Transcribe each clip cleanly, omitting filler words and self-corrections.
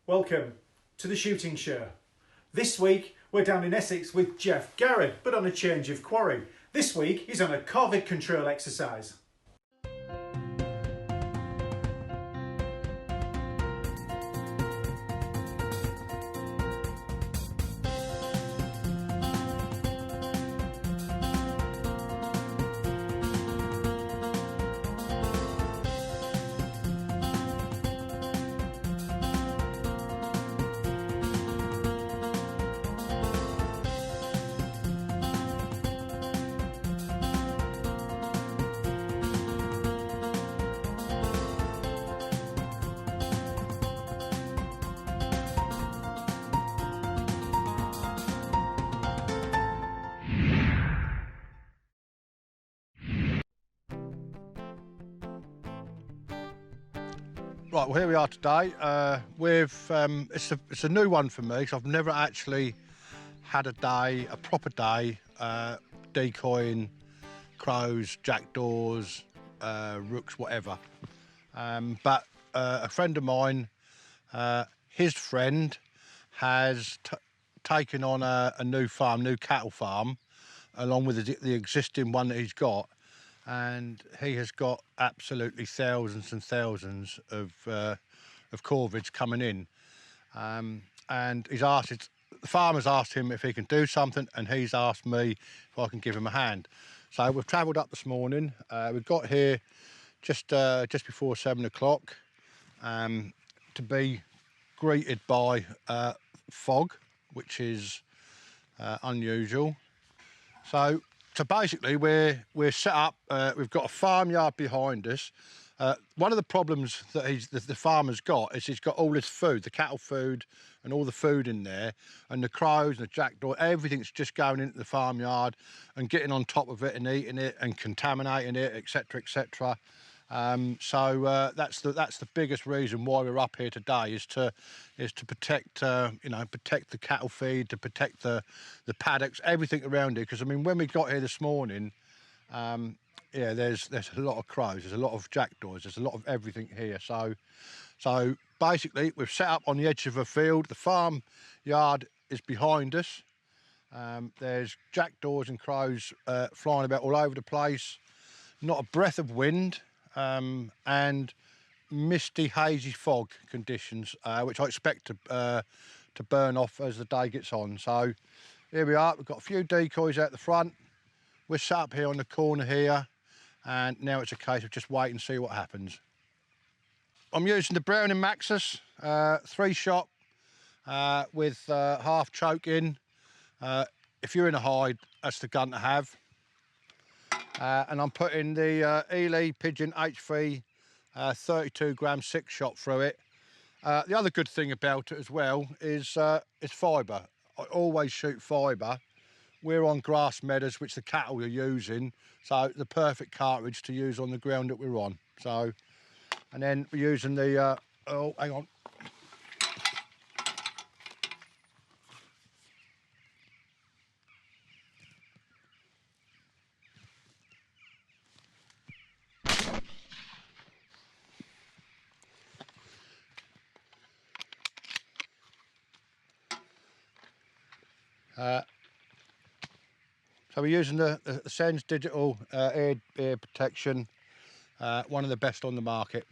Welcome to the shooting show. This week we're down in Essex with Geoff Garrod, but on a change of quarry. This week he's on a Corvid control exercise. Right, well here we are today with, it's a new one for me because I've never actually had a proper day, decoying crows, jackdaws, rooks, whatever. But a friend of mine, his friend has taken on a new cattle farm, along with the existing one that he's got. And he has got absolutely thousands and thousands of corvids coming in, and the farmer's asked him if he can do something, and he's asked me if I can give him a hand. So we've travelled up this morning. We got here just before 7 o'clock to be greeted by fog, which is unusual. So basically, we're set up. We've got a farmyard behind us. One of the problems that the farmer's got is he's got all his food, the cattle food, and all the food in there, and the crows and the jackdaw. Everything's just going into the farmyard and getting on top of it and eating it and contaminating it, etc., etc. So that's the biggest reason why we're up here today is to protect protect the cattle feed, to protect the paddocks, everything around here. Because I mean, when we got here this morning, yeah, there's a lot of crows, there's a lot of jackdaws, there's a lot of everything here. So basically, we've set up on the edge of a field. The farm yard is behind us. There's jackdaws and crows flying about all over the place. Not a breath of wind. And misty, hazy fog conditions, which I expect to burn off as the day gets on. So here we are. We've got a few decoys out the front. We're sat up here on the corner here, and now it's a case of just wait and see what happens. I'm using the Browning Maxus 3-shot with half choke in. If you're in a hide, that's the gun to have. And I'm putting the Eley Pigeon HV 32-gram 6-shot through it. The other good thing about it as well is it's fibre. I always shoot fibre. We're on grass meadows, which the cattle are using, so the perfect cartridge to use on the ground that we're on. So, and then we're using the oh, hang on. So we're using the Cens Digital ear protection, one of the best on the market.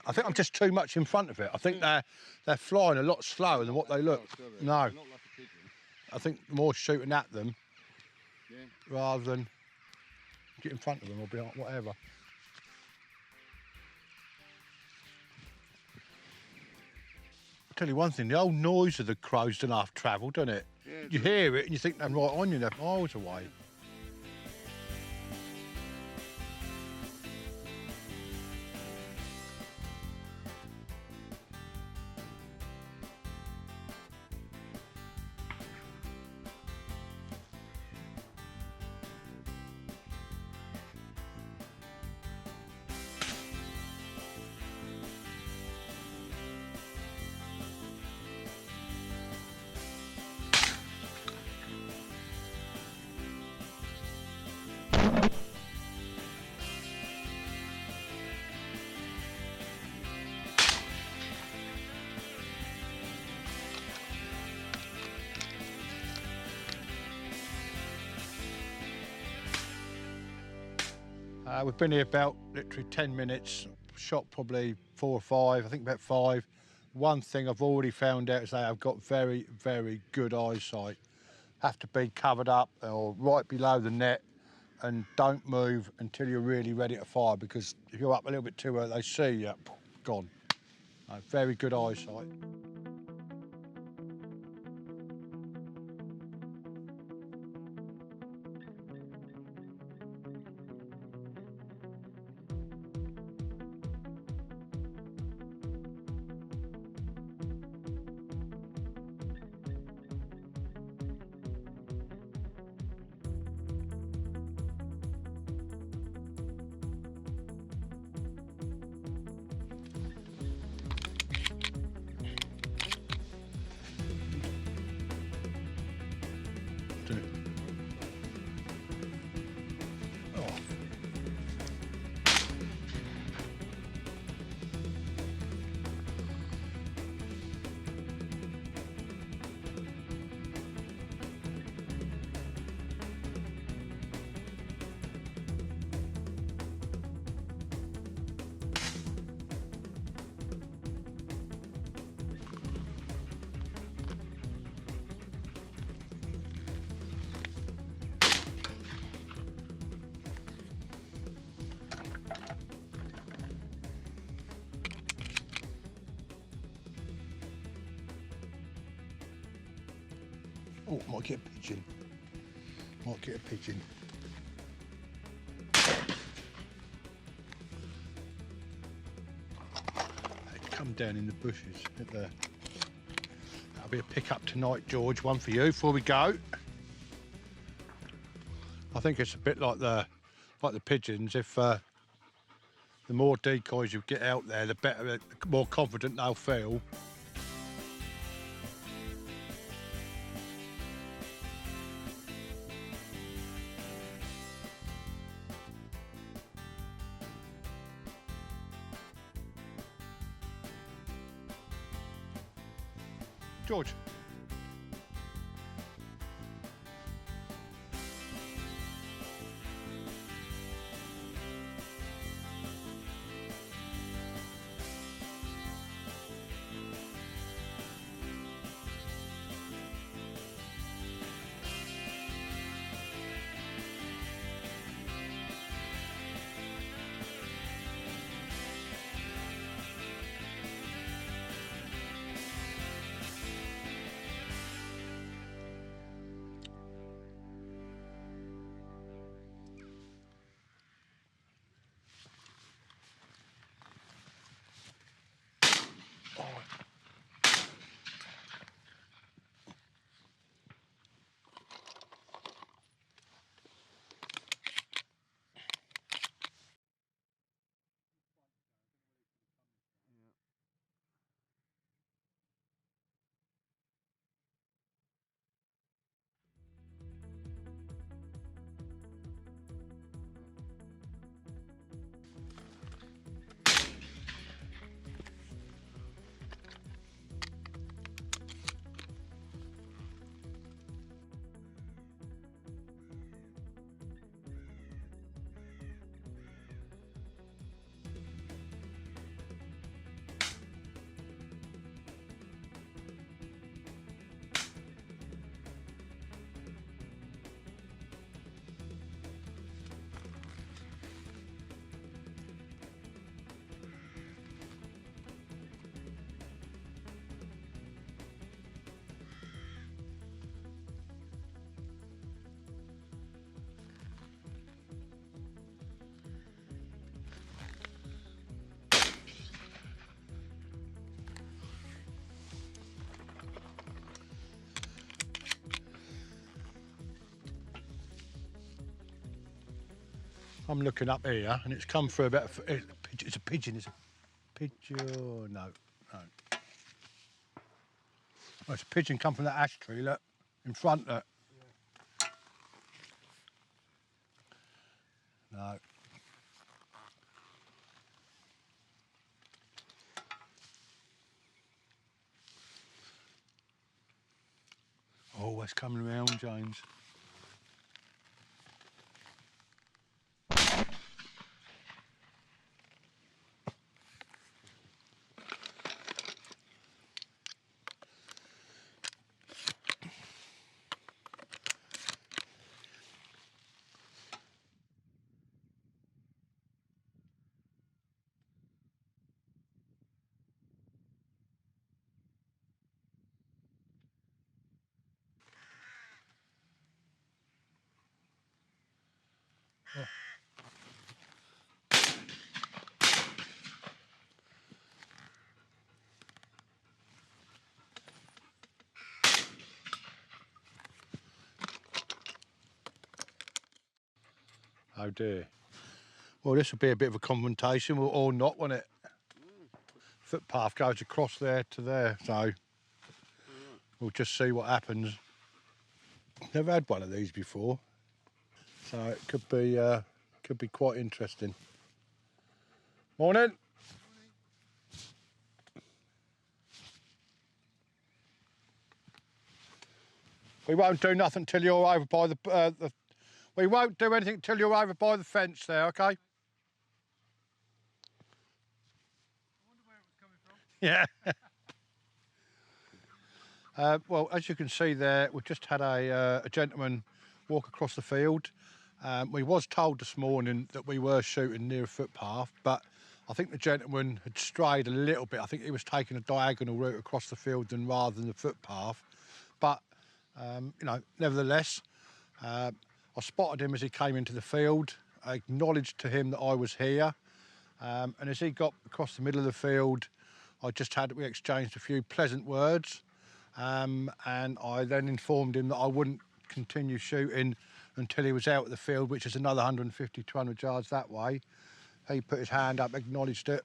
I think I'm just too much in front of it. I think they're flying a lot slower than what they look. No, not like a pigeon. I think more shooting at them rather than get in front of them or be like whatever. I'll tell you one thing, the old noise of the crows don't half travel, doesn't it? Yeah, you hear it and you think they're right on you, they're miles away. We've been here about literally 10 minutes, shot probably 4 or 5, I think about 5. One thing I've already found out is they have got very, very good eyesight. Have to be covered up or right below the net and don't move until you're really ready to fire, because if you're up a little bit too early, they see you, gone. Very good eyesight. Oh, might get a pigeon. Might get a pigeon. They come down in the bushes at the. That'll be a pick-up tonight, George. One for you before we go. I think it's a bit like the pigeons. If the more decoys you get out there, the better, the more confident they'll feel. George. I'm looking up here and it's come through about, it's a pigeon, is it? Pigeon, no. Oh, it's a pigeon come from that ash tree, look, in front, look. Yeah. No. Oh, it's coming around, James. Oh dear. Well, this will be a bit of a confrontation, or not, won't it? Footpath goes across there to there, so we'll just see what happens. Never had one of these before, so it could be quite interesting. Morning. We won't do nothing till you're over by the. We won't do anything till you're over by the fence there, okay? I wonder where it was coming from. Yeah. Well, as you can see there, we've just had a gentleman walk across the field. We was told this morning that we were shooting near a footpath, but I think the gentleman had strayed a little bit. I think he was taking a diagonal route across the field rather than the footpath. But, you know, nevertheless, I spotted him as he came into the field. I acknowledged to him that I was here. And as he got across the middle of the field, we exchanged a few pleasant words. And I then informed him that I wouldn't continue shooting until he was out of the field, which is another 150, 200 yards that way. He put his hand up, acknowledged it.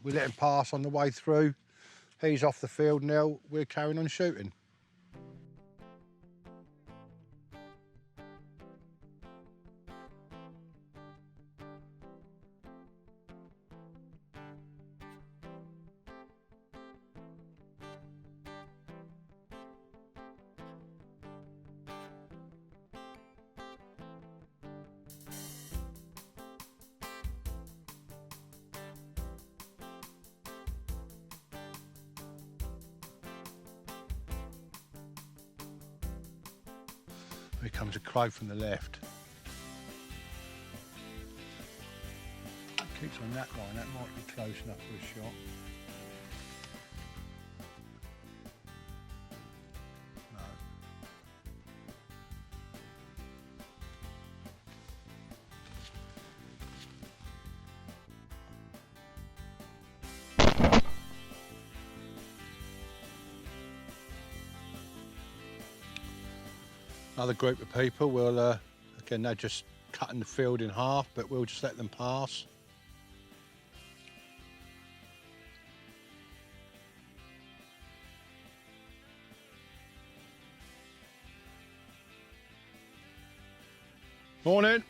We let him pass on the way through. He's off the field now. We're carrying on shooting. Here comes a crow from the left. Keeps on that line, that might be close enough for a shot. No. Another group of people will, again, they're just cutting the field in half, but we'll just let them pass. Morning.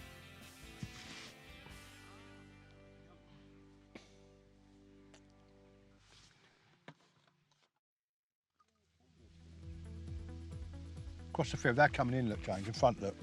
Across the field, they're coming in, look, James, in front, look.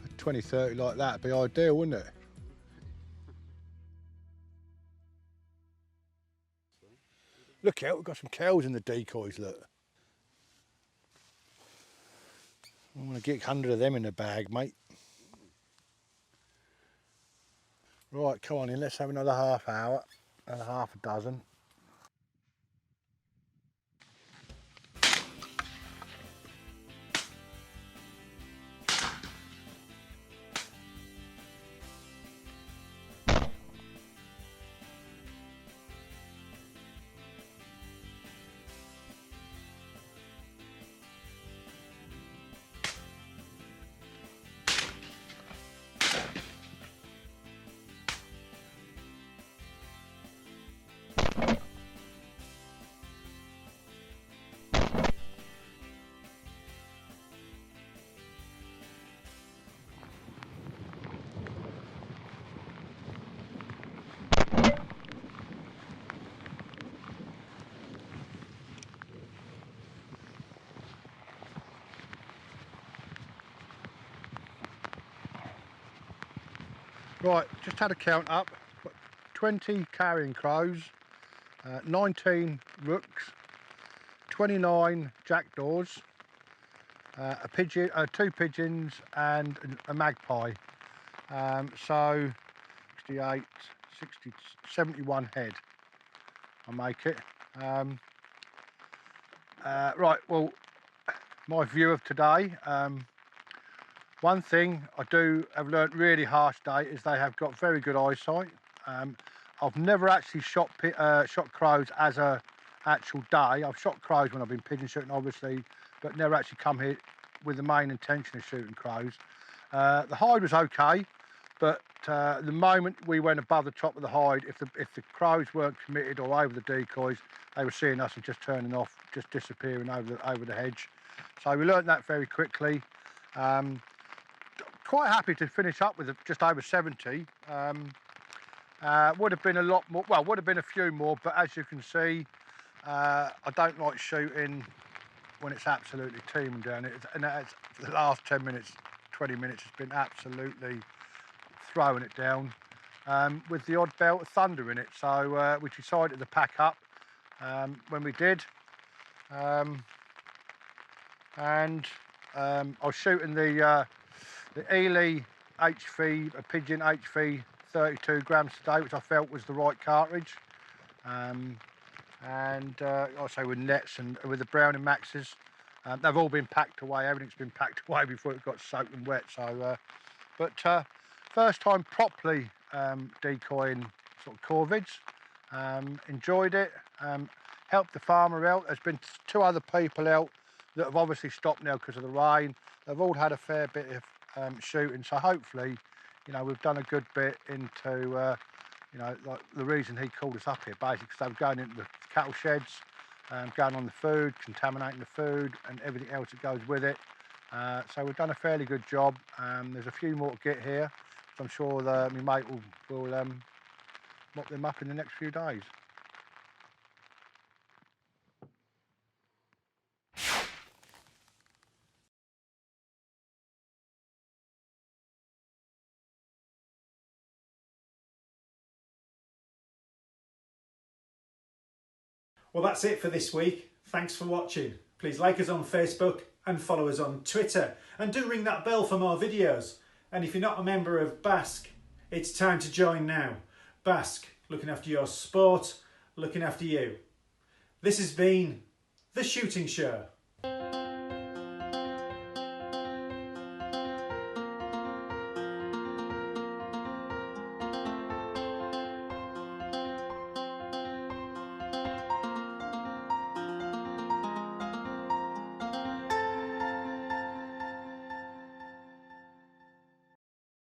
A 20, 30 like that would be ideal, wouldn't it? Look out, we've got some cows in the decoys, look. I want to get 100 of them in the bag, mate. Right, come on in, let's have another half hour and half a dozen. Right, just had a count up. 20 carrying crows, 19 rooks, 29 jackdaws, a pigeon, 2 pigeons and a magpie. So 68, 60, 71 head I make it. Right, well, my view of today, one thing I have learnt really harsh day is they have got very good eyesight. I've never actually shot crows as a actual day. I've shot crows when I've been pigeon shooting, obviously, but never actually come here with the main intention of shooting crows. The hide was okay, but the moment we went above the top of the hide, if the crows weren't committed or over the decoys, they were seeing us and just turning off, just disappearing over the hedge. So we learnt that very quickly. Quite happy to finish up with just over 70. Would have been a lot more, well, would have been a few more, but as you can see, I don't like shooting when it's absolutely teeming down. And for the last 10 minutes, 20 minutes, it's been absolutely throwing it down with the odd belt of thunder in it. So we decided to pack up when we did. I was shooting the Eley HV, a Pigeon HV 32 grams today, which I felt was the right cartridge. I say with nets and with the Brown and Maxus, they've all been packed away. Everything's been packed away before it got soaked and wet. So, first time properly decoying sort of Corvids. Enjoyed it. Helped the farmer out. There's been 2 other people out that have obviously stopped now because of the rain. They've all had a fair bit of shooting. So hopefully, you know, we've done a good bit into, you know, like the reason he called us up here, basically, because they were going into the cattle sheds, going on the food, contaminating the food and everything else that goes with it. So we've done a fairly good job. There's a few more to get here, so I'm sure my mate will mop them up in the next few days. Well, that's it for this week. Thanks for watching. Please like us on Facebook and follow us on Twitter. And do ring that bell for more videos. And if you're not a member of Basque, it's time to join now. Basque, looking after your sport, looking after you. This has been The Shooting Show.